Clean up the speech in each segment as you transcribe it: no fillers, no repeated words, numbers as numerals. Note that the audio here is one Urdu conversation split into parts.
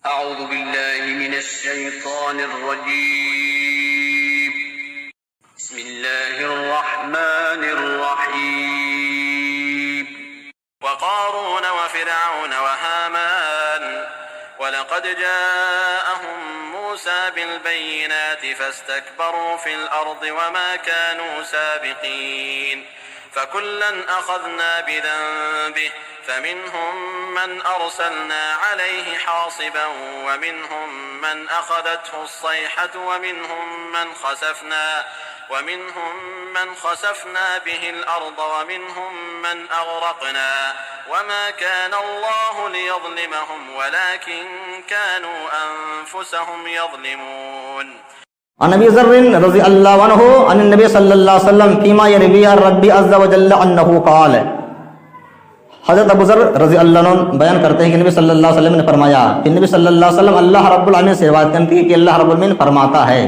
أعوذ بالله من الشيطان الرجيم بسم الله الرحمن الرحيم وقارون وفرعون وهامان ولقد جاءهم موسى بالبينات فاستكبروا في الأرض وما كانوا سابقين فكلا أخذنا بذنبه فمنهم من أرسلنا عليه حاصبا ومنهم من أخذته الصيحة ومنهم من خسفنا به الأرض ومنهم من أغرقنا وما كان الله ليظلمهم ولكن كانوا أنفسهم يظلمون. عن ابي ذر رضی اللہ عنہ عن النبی صلی اللہ علیہ وسلم فيما يروي عن ربي عز وجل انه قال. حضرت ابو ذر رضی اللہ عنہ بیان کرتے ہیں کہ نبی صلی اللہ علیہ وسلم نے فرمایا کہ نبی صلی اللہ علیہ وسلم اللہ رب العالمین سے روایت کرتے ہیں کہ اللہ رب العالمین فرماتا ہے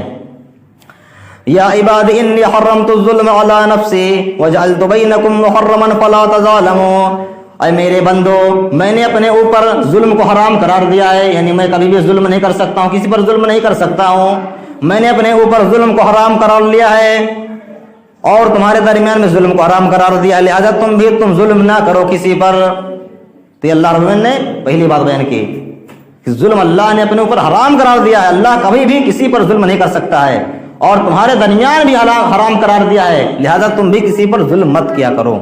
یا عباد انی حرمت الظلم علی نفسی وجعلت بینکم محرما فلا تظالموا. اے میرے بندو میں نے اپنے اوپر ظلم کو حرام قرار دیا ہے، یعنی میں کبھی بھی ظلم نہیں کر سکتا ہوں، کسی پر ظلم نہیں کر سکتا ہوں. میں نے اپنے اوپر ظلم کو حرام قرار لیا ہے اور تمہارے درمیان میں ظلم کو حرام قرار دیا ہے، لہذا تم ظلم نہ کرو کسی پر. تو یہ اللہ رب العالمین نے پہلی بات بیان کی کہ ظلم اللہ نے اپنے اوپر حرام قرار دیا ہے، اللہ کبھی بھی کسی پر ظلم نہیں کر سکتا ہے اور تمہارے درمیان بھی حرام قرار دیا ہے، لہذا تم بھی کسی پر ظلم مت کیا کرو.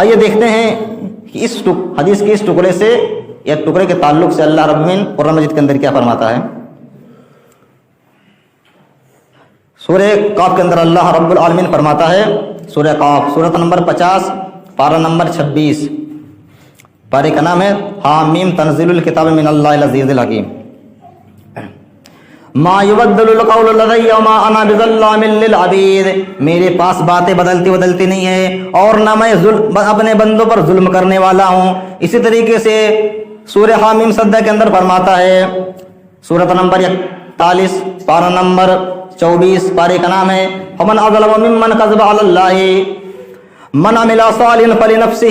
آئیے دیکھتے ہیں کہ اس حدیث کے اس ٹکڑے سے یا ٹکڑے کے تعلق سے اللہ رب العالمین قرآن مجید کے اندر کیا فرماتا ہے. سورہ قاف کے اندر اللہ رب العالمین فرماتا ہے، سورہ قاف سورۃ نمبر 50 پارہ نمبر 26، پارے کا نام ہے حامیم تنزیل الکتاب من اللہ العزیز الحکیم. ما یبدل القول لدی وما انا بظلام للعبید. میرے پاس باتیں بدلتی نہیں ہیں اور نہ میں اپنے بندوں پر ظلم کرنے والا ہوں. اسی طریقے سے سورہ حامیم سجدہ کے اندر فرماتا ہے، سورۃ نمبر 41 پارہ نمبر 24، پارے کا نام ہے فمن اظلم ممن کذب علی اللہ من عمل صالحا فلنفسہ.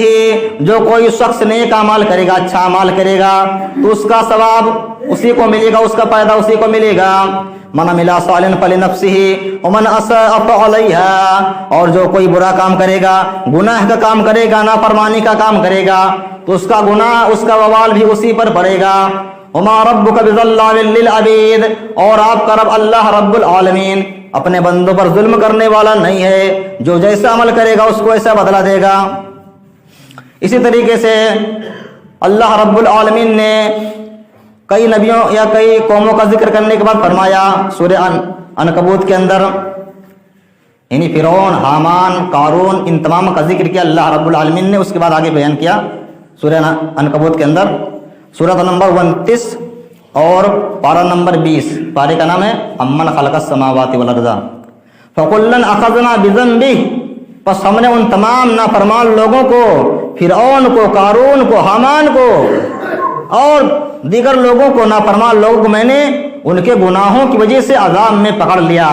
جو کوئی شخص نیک اعمال کرے گا، اچھا اعمال کرے گا تو اس کا ثواب اسی کو ملے گا، اس کا فائدہ اسی کو ملے گا. من عمل صالحا فلنفسہ ومن اساء فعلیہا. اور جو کوئی برا کام کرے گا، گناہ کا کام کرے گا، نافرمانی کا کام کرے گا تو اس کا گناہ، اس کا وبال بھی اسی پر پڑے گا. وما ربک بظلام للعبید. اور آپ کا رب اللہ رب العالمین اپنے بندوں پر ظلم کرنے والا نہیں ہے، جو جیسا عمل کرے گا اس کو ایسا بدلہ دے گا. اسی طریقے سے اللہ رب العالمین نے کئی نبیوں یا کئی قوموں کا ذکر کرنے کے بعد فرمایا سورہ عنکبوت کے اندر، یعنی فرعون، حامان، قارون، ان تمام کا ذکر کیا اللہ رب العالمین نے. اس کے بعد آگے بیان کیا سورہ عنکبوت کے اندر سورۃ نمبر 29 اور پارہ نمبر 20، پارے کا نام ہے امن خلق السماوات والارض فکلا اخذنا بذنبہ. پس ہم نے ان تمام نافرمان لوگوں کو، فرعون کو، قارون کو، حامان کو اور دیگر لوگوں کو، نافرمان لوگوں کو میں نے ان کے گناہوں کی وجہ سے عذاب میں پکڑ لیا.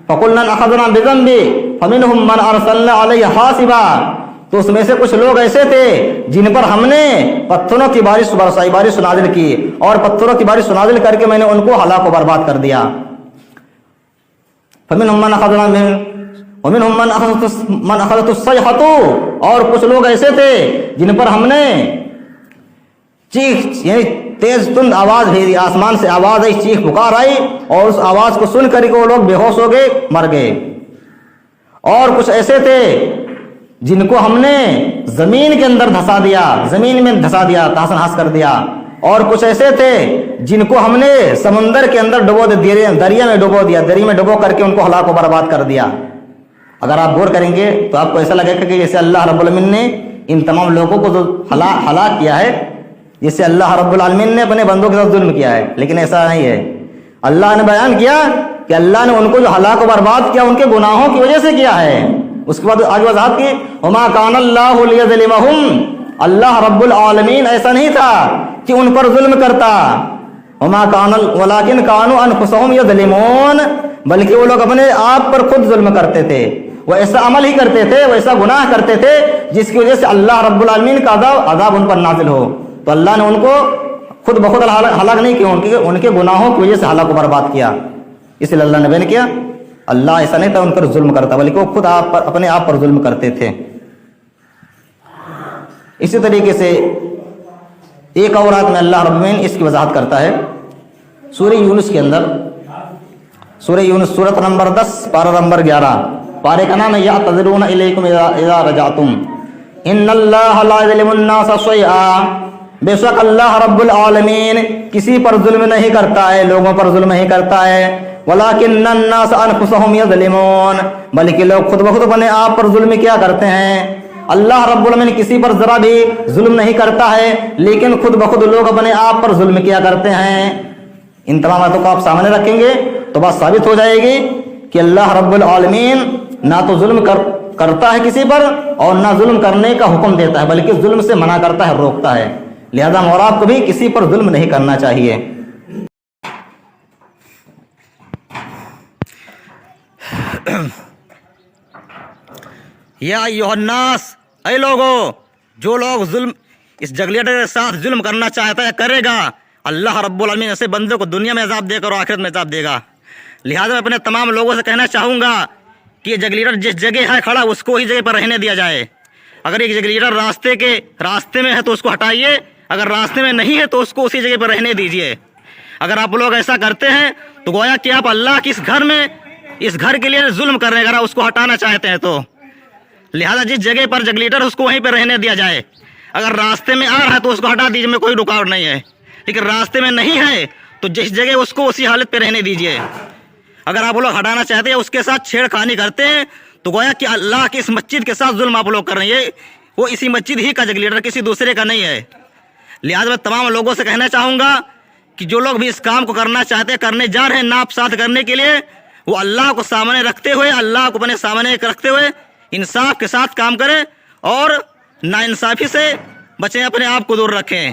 فکلا اخذنا بذنبہ فمنہم من ارسلنا علیہ حاصبا. تو اس میں سے کچھ لوگ ایسے تھے جن پر ہم نے پتھروں کی بارش نازل کی اور پتھروں کی بارش نازل کر کے میں نے ان کو ہلاک و برباد کر دیا. فمنہم من اخذنا ومنہم من اخذت الصیحۃ. اور کچھ لوگ ایسے تھے جن پر ہم نے چیخ، یعنی تیز تند آواز بھیجی، آسمان سے آواز آئی، چیخ پکار آئی اور اس آواز کو سن کر کے وہ لوگ بے ہوش ہو گئے، مر گئے. اور کچھ ایسے تھے جن کو ہم نے زمین کے اندر دھسا دیا، زمین میں دھسا دیا، تحس نحس کر دیا. اور کچھ ایسے تھے جن کو ہم نے سمندر کے اندر ڈبو دیا، دریا میں ڈبو دیا، دریا میں ڈبو کر کے ان کو ہلاک و برباد کر دیا. اگر آپ غور کریں گے تو آپ کو ایسا لگے گا کہ جیسے اللہ رب العالمین نے ان تمام لوگوں کو ہلاک کیا ہے، جیسے اللہ رب العالمین نے اپنے بندوں کے ساتھ ظلم کیا ہے، لیکن ایسا نہیں ہے. اللہ نے بیان کیا کہ اللہ نے ان کو جو ہلاک و برباد کیا ان کے گناہوں کی وجہ سے کیا ہے. اس کے بعد آج وضاحت کی وما کان اللہ لیظلمہم. اللہ رب العالمین ایسا نہیں تھا کہ ان پر ظلم کرتا. وما کان ولکن کانوا انفسہم یظلمون. بلکہ وہ لوگ اپنے آپ پر خود ظلم کرتے تھے، وہ ایسا عمل ہی کرتے تھے، وہ ایسا گناہ کرتے تھے جس کی وجہ سے اللہ رب العالمین کا عذاب ان پر نازل ہو. تو اللہ نے ان کو خود بخود ہلاک نہیں کیا، ان کے گناہوں کی وجہ سے ہلاک کو برباد کیا. اس لیے اللہ نے بیان کیا اللہ ایسا نہیں تھا ان پر ظلم کرتا، بلکہ وہ خود اپنے آپ پر ظلم کرتے تھے. اسی طریقے سے ایک اور آیت میں اللہ رب العالمین اس کی وضاحت کرتا ہے سورہ یونس کے اندر. سورہ یونس سورۃ نمبر 10 پارہ نمبر 11، پارے کا نام ہے یعتذرون الیکم اذا رجعتم ان اللہ لا یظلم الناس شیئا. بے شک اللہ رب العالمین کسی پر ظلم نہیں کرتا ہے، لوگوں پر ظلم نہیں کرتا ہے. ولکن الناس انفسهم یظلمون، بلکہ لوگ خود بخود اپنے آپ پر ظلم کیا کرتے ہیں. اللہ رب العالمین کسی پر ذرا بھی ظلم نہیں کرتا ہے، لیکن خود بخود لوگ اپنے آپ پر ظلم کیا کرتے ہیں. ان تمام باتوں کو آپ سامنے رکھیں گے تو بات ثابت ہو جائے گی کہ اللہ رب العالمین نہ تو ظلم کرتا ہے کسی پر اور نہ ظلم کرنے کا حکم دیتا ہے، بلکہ ظلم سے منع کرتا ہے، روکتا ہے. لہذا اور آپ کو بھی کسی پر ظلم نہیں کرنا چاہیے. یا ایھا الناس، اے لوگو، جو لوگ ظلم اس جگلیٹر کے ساتھ ظلم کرنا چاہتا ہے کرے گا، اللہ رب العالمین ایسے بندے کو دنیا میں عذاب دے کر اور آخرت میں عذاب دے گا. لہٰذا میں اپنے تمام لوگوں سے کہنا چاہوں گا کہ یہ جگلیٹر جس جگہ ہے کھڑا اس کو ہی جگہ پر رہنے دیا جائے. اگر ایک جگلیٹر راستے میں ہے تو اس کو ہٹائیے، اگر راستے میں نہیں ہے تو اس کو اسی جگہ پر رہنے دیجیے. اگر آپ لوگ ایسا کرتے ہیں تو گویا کہ آپ اللہ کی اس گھر کے لیے ظلم کر رہے ہیں. اگر آپ اس کو ہٹانا چاہتے ہیں تو لہٰذا جس جگہ پر جگلیٹر اس کو وہیں پہ رہنے دیا جائے. اگر راستے میں آ رہا ہے تو اس کو ہٹا دیجیے، میں کوئی رکاوٹ نہیں ہے. لیکن راستے میں نہیں ہے تو جس جگہ اس کو اسی حالت پہ رہنے دیجیے. اگر آپ لوگ ہٹانا چاہتے ہیں، اس کے ساتھ چھیڑ خانی کرتے ہیں تو گویا کہ اللہ کی اس مسجد کے ساتھ ظلم آپ لوگ کر رہے ہیں. وہ اسی مسجد ہی کا جگلیٹر، کسی دوسرے کا نہیں ہے. لہٰذا میں تمام لوگوں سے کہنا چاہوں گا کہ جو لوگ بھی اس کام کو کرنا چاہتے ہیں، کرنے جا رہے ہیں ناپ ساتھ کرنے کے لیے، وہ اللہ کو سامنے رکھتے ہوئے، اللہ کو اپنے سامنے رکھتے ہوئے انصاف کے ساتھ کام کریں اور ناانصافی سے بچیں، اپنے آپ کو دور رکھیں.